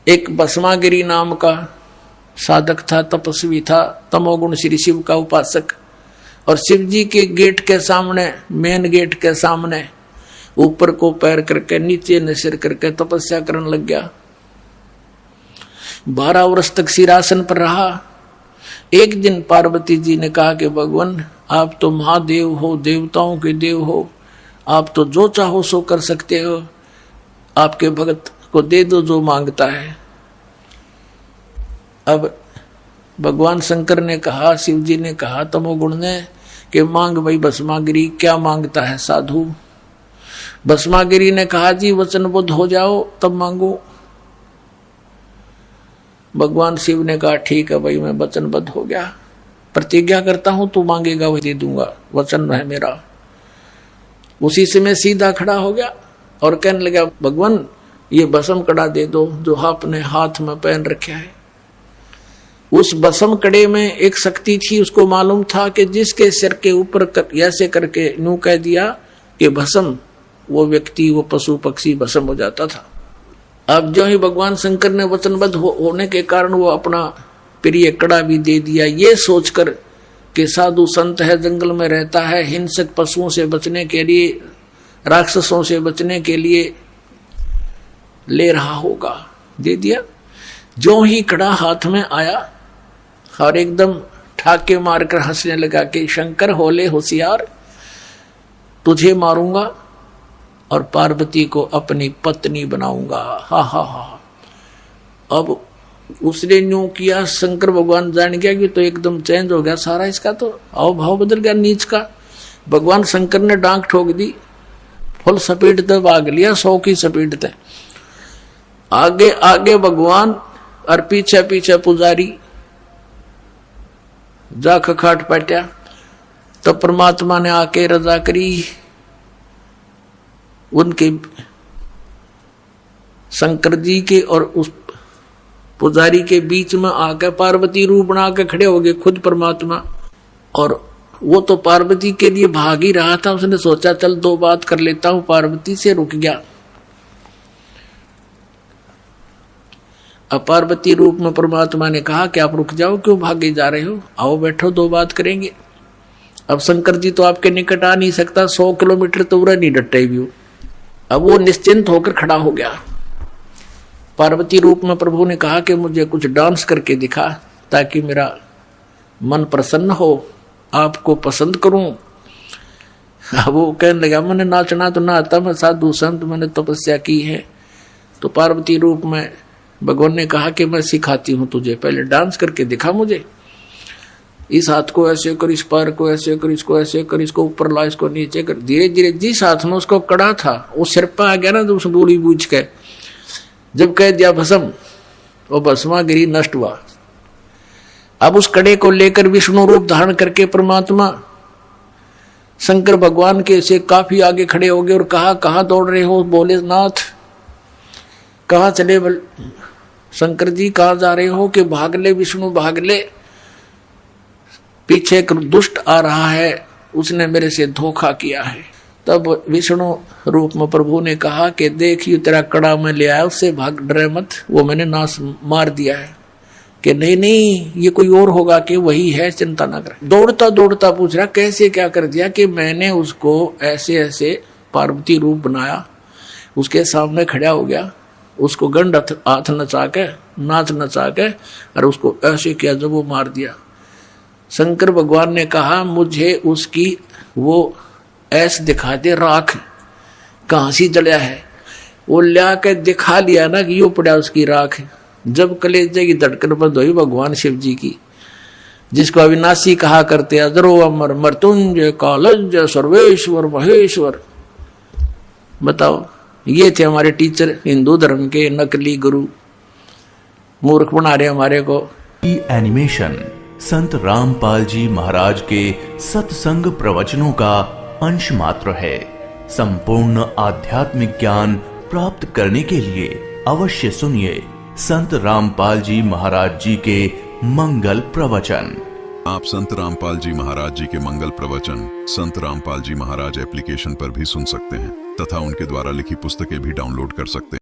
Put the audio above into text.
एक भस्मागिरी नाम का साधक था, तपस्वी था, तमोगुण श्री शिव का उपासक। और शिव जी के गेट के सामने, मेन गेट के सामने ऊपर को पैर करके नीचे ने सिर करके तपस्या करने लग गया। 12 वर्ष तक सिरासन पर रहा। एक दिन पार्वती जी ने कहा कि भगवान आप तो महादेव हो, देवताओं के देव हो, आप तो जो चाहो सो कर सकते हो, आपके भक्त को दे दो जो मांगता है। अब भगवान शंकर ने कहा, शिव जी ने कहा तमोगुण ने कि मांग भाई भस्मागिरी, क्या मांगता है साधु। भस्मागिरी ने कहा जी वचनबद्ध हो जाओ तब मांगो। भगवान शिव ने कहा ठीक है भाई मैं वचनबद्ध हो गया, प्रतिज्ञा करता हूं तू मांगेगा वही दे दूंगा, वचन है मेरा। उसी से मैं सीधा खड़ा हो गया और कहने लगा भगवान ये भस्म कड़ा दे दो जो आपने हाथ में पहन रखा है। उस भस्म कड़े में एक शक्ति थी, उसको मालूम था कि जिसके सिर के ऊपर ऐसे करके यूं कह दिया कि भस्म, वो व्यक्ति, वो पशु पक्षी भस्म हो जाता था। अब जो ही भगवान शंकर ने वचनबद्ध होने के कारण वो अपना प्रिय कड़ा भी दे दिया, ये सोचकर कि साधु संत है, जंगल में रहता है, हिंसक पशुओं से बचने के लिए, राक्षसों से बचने के लिए ले रहा होगा, दे दिया। जो ही कड़ा हाथ में आया और एकदम ठाके मारकर हंसने लगा कि शंकर होले होशियार, तुझे मारूंगा और पार्वती को अपनी पत्नी बनाऊंगा। हा हा हा। अब उसने यूं किया, शंकर भगवान जान गया कि तो एकदम चेंज हो गया सारा, इसका तो हाव भाव बदल गया नीच का। भगवान शंकर ने डांक ठोक दी, फुल स्पीड तक भाग लिया, 100 की स्पीड तक। आगे आगे भगवान और पीछे पीछे पुजारी जा खखाट पटा। तो परमात्मा ने आके रजा करी, उनके शंकर जी के और उस पुजारी के बीच में आकर पार्वती रूप बना के खड़े हो गए खुद परमात्मा। और वो तो पार्वती के लिए भाग ही रहा था, उसने सोचा चल 2 बात कर लेता हूं, पार्वती से रुक गया। अब पार्वती रूप में परमात्मा ने कहा कि आप रुक जाओ, क्यों भागे जा रहे हो, आओ बैठो 2 बात करेंगे। अब शंकर जी तो आपके निकट आ नहीं सकता, 100 किलोमीटर तो उड़ा नहीं डटे भी। अब वो निश्चिंत होकर खड़ा हो गया। पार्वती रूप में प्रभु ने कहा कि मुझे कुछ डांस करके दिखा ताकि मेरा मन प्रसन्न हो, आपको पसंद करूं। अब वो कहने लगा मैंने नाचना तो ना आता, मैं साधु संत, मैंने तपस्या की है। तो पार्वती रूप में भगवान ने कहा कि मैं सिखाती हूं तुझे, पहले डांस करके दिखा मुझे। इस हाथ को ऐसे कर, इस पैर को ऐसे कर, इसको ऐसे कर, इसको ऊपर ला, इसको नीचे कर। धीरे धीरे जिस हाथ में उसको कड़ा था वो सिर पर आ गया ना, तो उस गोली बूझ के जब कह दिया भस्म, वो भस्मागिरी नष्ट हुआ। अब उस कड़े को लेकर विष्णु रूप धारण करके परमात्मा शंकर भगवान के से काफी आगे खड़े हो गए और कहा कहाँ दौड़ रहे हो। बोले नाथ कहाँ चले, शंकर जी कहाँ जा रहे हो, कि भाग ले विष्णु भाग ले, पीछे एक दुष्ट आ रहा है, उसने मेरे से धोखा किया है। तब विष्णु रूप में प्रभु ने कहा कि देखिए तेरा कड़ा में ले आया, उससे भाग, डरे मत, वो मैंने नाश मार दिया है। कि नहीं नहीं ये कोई और होगा, कि वही है, चिंता ना कर। दौड़ता दौड़ता पूछ रहा कैसे क्या कर दिया, कि मैंने उसको ऐसे ऐसे पार्वती रूप बनाया, उसके सामने खड़ा हो गया, उसको गंड हाथ नचा के, नाच नचा के, और उसको ऐसे किया जब वो मार दिया। शंकर भगवान ने कहा मुझे उसकी वो ऐस दिखा दे, राख कहां सी जलिया है। वो लिया के दिखा लिया ना कि यो पड़ा उसकी राख। जब कलेजे की धड़कन बंद हुई भगवान शिव जी की, जिसको अविनाशी कहा करते, अजरो अमर मृत्युंजय कालंजय सर्वेश्वर महेश्वर। बताओ, ये थे हमारे टीचर हिंदू धर्म के नकली गुरु, मूर्ख बना रहे हमारे को। एनिमेशन संत रामपाल जी महाराज के सत्संग प्रवचनों का अंश मात्र है। संपूर्ण आध्यात्मिक ज्ञान प्राप्त करने के लिए अवश्य सुनिए संत रामपाल जी महाराज जी के मंगल प्रवचन। आप संत रामपाल जी महाराज जी के मंगल प्रवचन संत रामपाल जी महाराज एप्लीकेशन पर भी सुन सकते हैं तथा उनके द्वारा लिखी पुस्तकें भी डाउनलोड कर सकते हैं।